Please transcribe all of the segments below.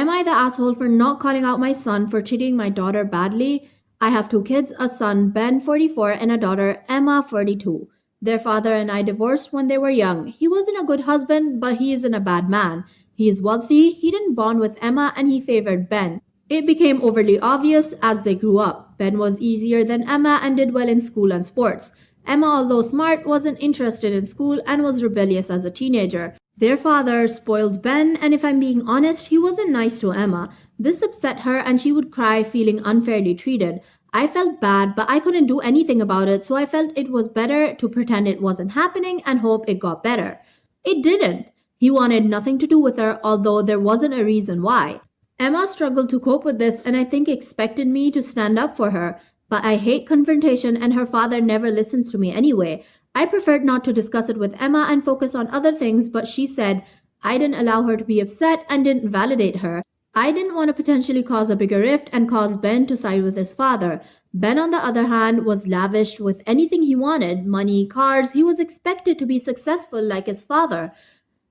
Am I the asshole for not calling out my son for treating my daughter badly? I have 2 kids, a son, Ben, 44, and a daughter, Emma, 42. Their father and I divorced when they were young. He wasn't a good husband, but he isn't a bad man. He is wealthy, he didn't bond with Emma, and he favored Ben. It became overly obvious as they grew up. Ben was easier than Emma and did well in school and sports. Emma, although smart, wasn't interested in school and was rebellious as a teenager. Their father spoiled Ben, and if I'm being honest, he wasn't nice to Emma. This upset her and she would cry, feeling unfairly treated. I felt bad, but I couldn't do anything about it, so I felt it was better to pretend it wasn't happening and hope it got better. It didn't. He wanted nothing to do with her, although there wasn't a reason why. Emma struggled to cope with this and I think expected me to stand up for her. But I hate confrontation and her father never listens to me anyway. I preferred not to discuss it with Emma and focus on other things, but she said I didn't allow her to be upset and didn't validate her. I didn't want to potentially cause a bigger rift and cause Ben to side with his father. Ben, on the other hand, was lavish with anything he wanted, money, cars. He was expected to be successful like his father.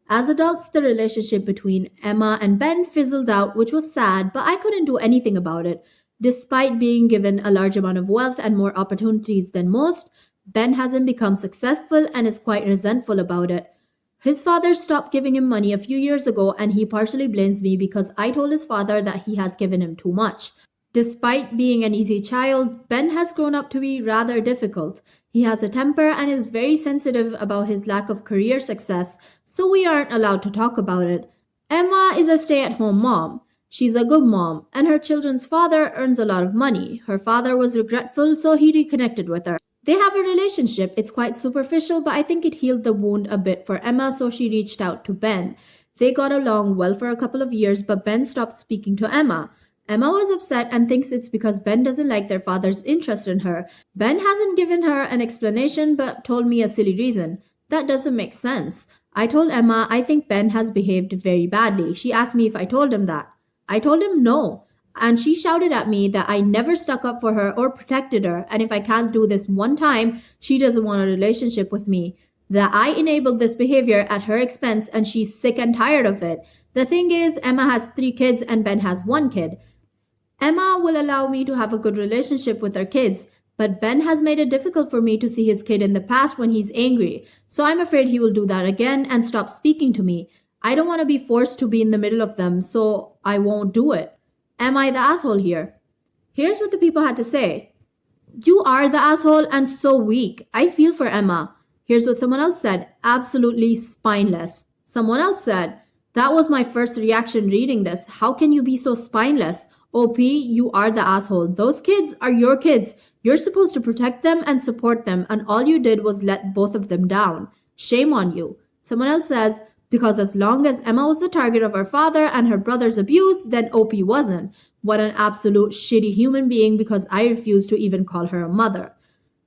As adults, the relationship between Emma and Ben fizzled out, which was sad, but I couldn't do anything about it. Despite being given a large amount of wealth and more opportunities than most, Ben hasn't become successful and is quite resentful about it. His father stopped giving him money a few years ago and he partially blames me because I told his father that he has given him too much. Despite being an easy child, Ben has grown up to be rather difficult. He has a temper and is very sensitive about his lack of career success, so we aren't allowed to talk about it. Emma is a stay-at-home mom. She's a good mom, and her children's father earns a lot of money. Her father was regretful, so he reconnected with her. They have a relationship. It's quite superficial, but I think it healed the wound a bit for Emma, so she reached out to Ben. They got along well for a couple of years, but Ben stopped speaking to Emma. Emma was upset and thinks it's because Ben doesn't like their father's interest in her. Ben hasn't given her an explanation, but told me a silly reason. That doesn't make sense. I told Emma I think Ben has behaved very badly. She asked me if I told him that. I told him no. And she shouted at me that I never stuck up for her or protected her, and if I can't do this one time, she doesn't want a relationship with me. That I enabled this behavior at her expense and she's sick and tired of it. The thing is, Emma has 3 kids and Ben has 1 kid. Emma will allow me to have a good relationship with her kids, but Ben has made it difficult for me to see his kid in the past when he's angry, so I'm afraid he will do that again and stop speaking to me. I don't want to be forced to be in the middle of them, so I won't do it. Am I the asshole here? Here's what the people had to say. You are the asshole and so weak. I feel for Emma. Here's what someone else said. Absolutely spineless. Someone else said, that was my first reaction reading this. How can you be so spineless? OP, you are the asshole. Those kids are your kids. You're supposed to protect them and support them, and all you did was let both of them down. Shame on you. Someone else says, because as long as Emma was the target of her father and her brother's abuse, then OP wasn't. What an absolute shitty human being because I refused to even call her a mother.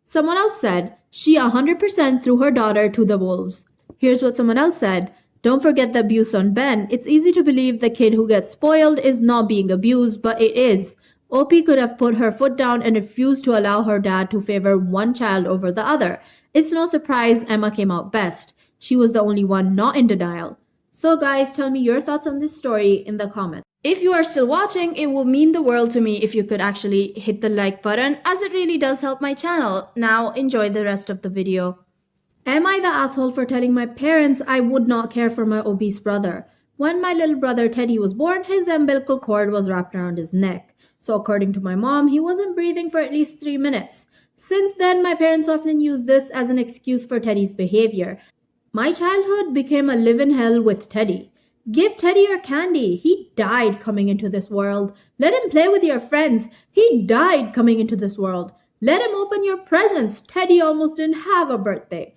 Someone else said, she 100% threw her daughter to the wolves. Here's what someone else said. Don't forget the abuse on Ben. It's easy to believe the kid who gets spoiled is not being abused, but it is. OP could have put her foot down and refused to allow her dad to favor one child over the other. It's no surprise Emma came out best. She was the only one not in denial. So guys, tell me your thoughts on this story in the comments. If you are still watching, it would mean the world to me if you could actually hit the like button, as it really does help my channel. Now enjoy the rest of the video. Am I the asshole for telling my parents I would not care for my obese brother? When my little brother Teddy was born, his umbilical cord was wrapped around his neck. So according to my mom, he wasn't breathing for at least 3 minutes. Since then, my parents often use this as an excuse for Teddy's behavior. My childhood became a live in hell with Teddy. Give Teddy your candy. He died coming into this world. Let him play with your friends. He died coming into this world. Let him open your presents. Teddy almost didn't have a birthday.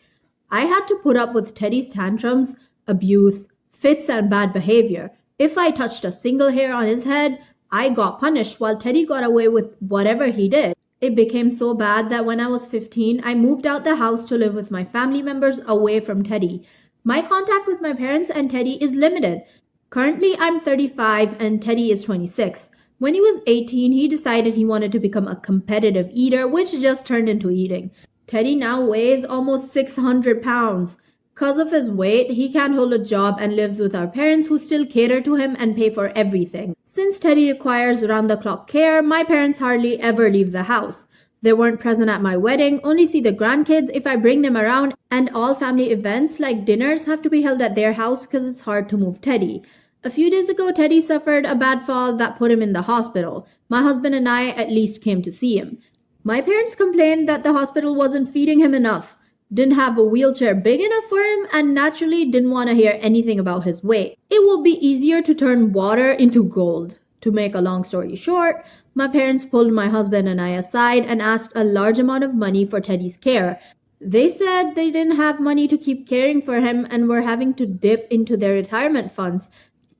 I had to put up with Teddy's tantrums, abuse, fits, and bad behavior. If I touched a single hair on his head, I got punished while Teddy got away with whatever he did. It became so bad that when I was 15, I moved out the house to live with my family members away from Teddy. My contact with my parents and Teddy is limited. Currently, I'm 35 and Teddy is 26. When he was 18, he decided he wanted to become a competitive eater, which just turned into eating. Teddy now weighs almost 600 pounds. Because of his weight, he can't hold a job and lives with our parents who still cater to him and pay for everything. Since Teddy requires round the clock care, my parents hardly ever leave the house. They weren't present at my wedding, only see the grandkids if I bring them around, and all family events like dinners have to be held at their house because it's hard to move Teddy. A few days ago, Teddy suffered a bad fall that put him in the hospital. My husband and I at least came to see him. My parents complained that the hospital wasn't feeding him enough, didn't have a wheelchair big enough for him, and naturally didn't want to hear anything about his weight. It will be easier to turn water into gold. To make a long story short, my parents pulled my husband and I aside and asked a large amount of money for Teddy's care. They said they didn't have money to keep caring for him and were having to dip into their retirement funds.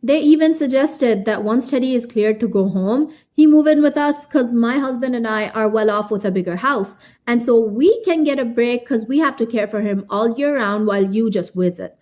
They even suggested that once Teddy is cleared to go home, he move in with us because my husband and I are well off with a bigger house. And so we can get a break because we have to care for him all year round while you just visit.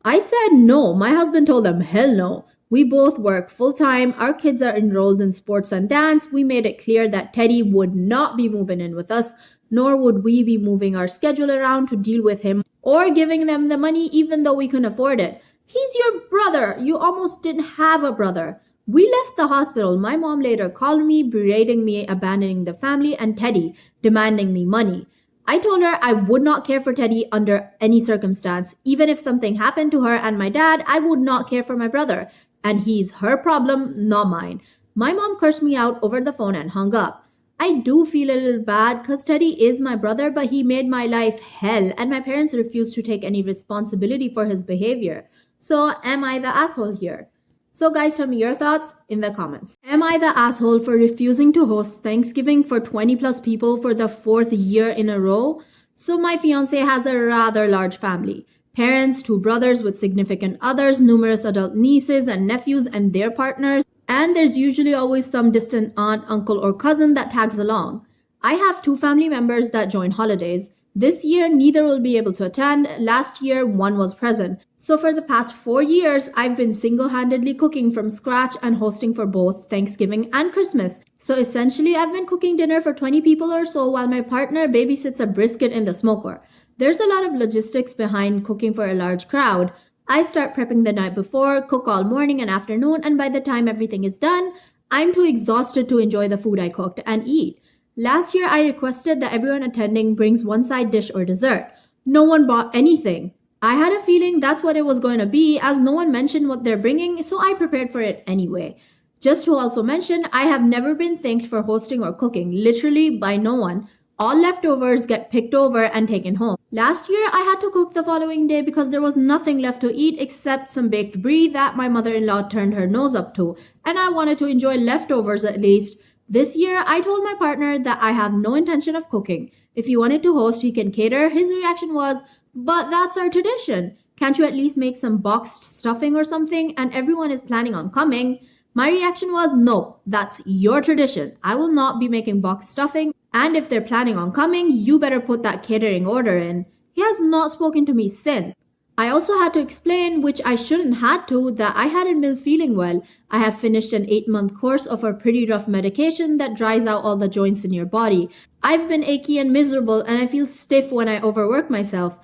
I said no. My husband told them, hell no. We both work full time. Our kids are enrolled in sports and dance. We made it clear that Teddy would not be moving in with us, nor would we be moving our schedule around to deal with him or giving them the money even though we couldn't afford it. He's your brother. You almost didn't have a brother. We left the hospital. My mom later called me, berating me, abandoning the family, and Teddy, demanding me money. I told her I would not care for Teddy under any circumstance. Even if something happened to her and my dad, I would not care for my brother. And he's her problem, not mine. My mom cursed me out over the phone and hung up. I do feel a little bad because Teddy is my brother, but he made my life hell, and my parents refused to take any responsibility for his behavior. So, am I the asshole here? So, guys, tell me your thoughts in the comments. Am I the asshole for refusing to host Thanksgiving for 20 plus people for the fourth year in a row? So, my fiance has a rather large family. Parents, two brothers with significant others, numerous adult nieces and nephews and their partners, and there's usually always some distant aunt, uncle, or cousin that tags along. I have two family members that join holidays. This year, neither will be able to attend. Last year, one was present. So for the past 4 years, I've been single-handedly cooking from scratch and hosting for both Thanksgiving and Christmas. So essentially, I've been cooking dinner for 20 people or so while my partner babysits a brisket in the smoker. There's a lot of logistics behind cooking for a large crowd. I start prepping the night before, cook all morning and afternoon, and by the time everything is done, I'm too exhausted to enjoy the food I cooked and eat. Last year, I requested that everyone attending brings one side dish or dessert. No one bought anything. I had a feeling that's what it was going to be, as no one mentioned what they're bringing, so I prepared for it anyway. Just to also mention, I have never been thanked for hosting or cooking, literally by no one. All leftovers get picked over and taken home. Last year, I had to cook the following day because there was nothing left to eat except some baked brie that my mother-in-law turned her nose up to, and I wanted to enjoy leftovers at least. This year, I told my partner that I have no intention of cooking. If he wanted to host, he can cater. His reaction was, but that's our tradition. Can't you at least make some boxed stuffing or something? And everyone is planning on coming. My reaction was, no, that's your tradition. I will not be making boxed stuffing. And if they're planning on coming, you better put that catering order in. He has not spoken to me since. I also had to explain, which I shouldn't had to, that I hadn't been feeling well. I have finished an 8-month course of a pretty rough medication that dries out all the joints in your body. I've been achy and miserable and I feel stiff when I overwork myself.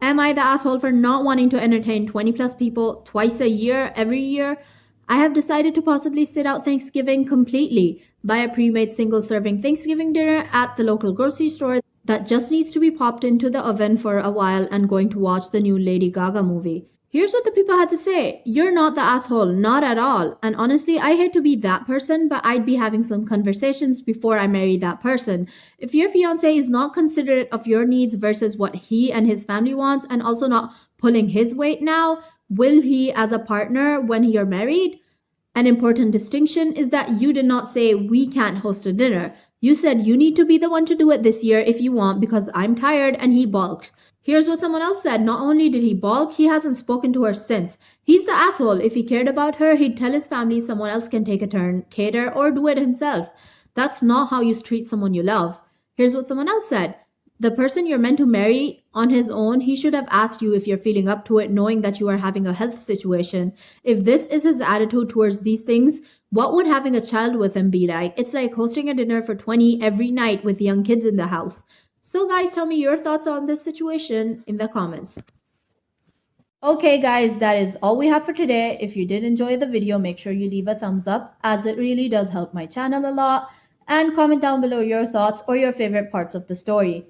Am I the asshole for not wanting to entertain 20 plus people twice a year, every year? I have decided to possibly sit out Thanksgiving completely, buy a pre-made single-serving Thanksgiving dinner at the local grocery store that just needs to be popped into the oven for a while, and going to watch the new Lady Gaga movie. Here's what the people had to say. You're not the asshole, not at all. And honestly, I hate to be that person, but I'd be having some conversations before I marry that person. If your fiance is not considerate of your needs versus what he and his family wants, and also not pulling his weight now, will he as a partner when you're married? An important distinction is that you did not say we can't host a dinner. You said you need to be the one to do it this year if you want because I'm tired, and he balked. Here's what someone else said. Not only did he balk, he hasn't spoken to her since. He's the asshole. If he cared about her, he'd tell his family someone else can take a turn, cater, or do it himself. That's not how you treat someone you love. Here's what someone else said. The person you're meant to marry on his own, he should have asked you if you're feeling up to it, knowing that you are having a health situation. If this is his attitude towards these things, what would having a child with him be like? It's like hosting a dinner for 20 every night with young kids in the house. So guys, tell me your thoughts on this situation in the comments. Okay guys, that is all we have for today. If you did enjoy the video, make sure you leave a thumbs up as it really does help my channel a lot, and comment down below your thoughts or your favorite parts of the story.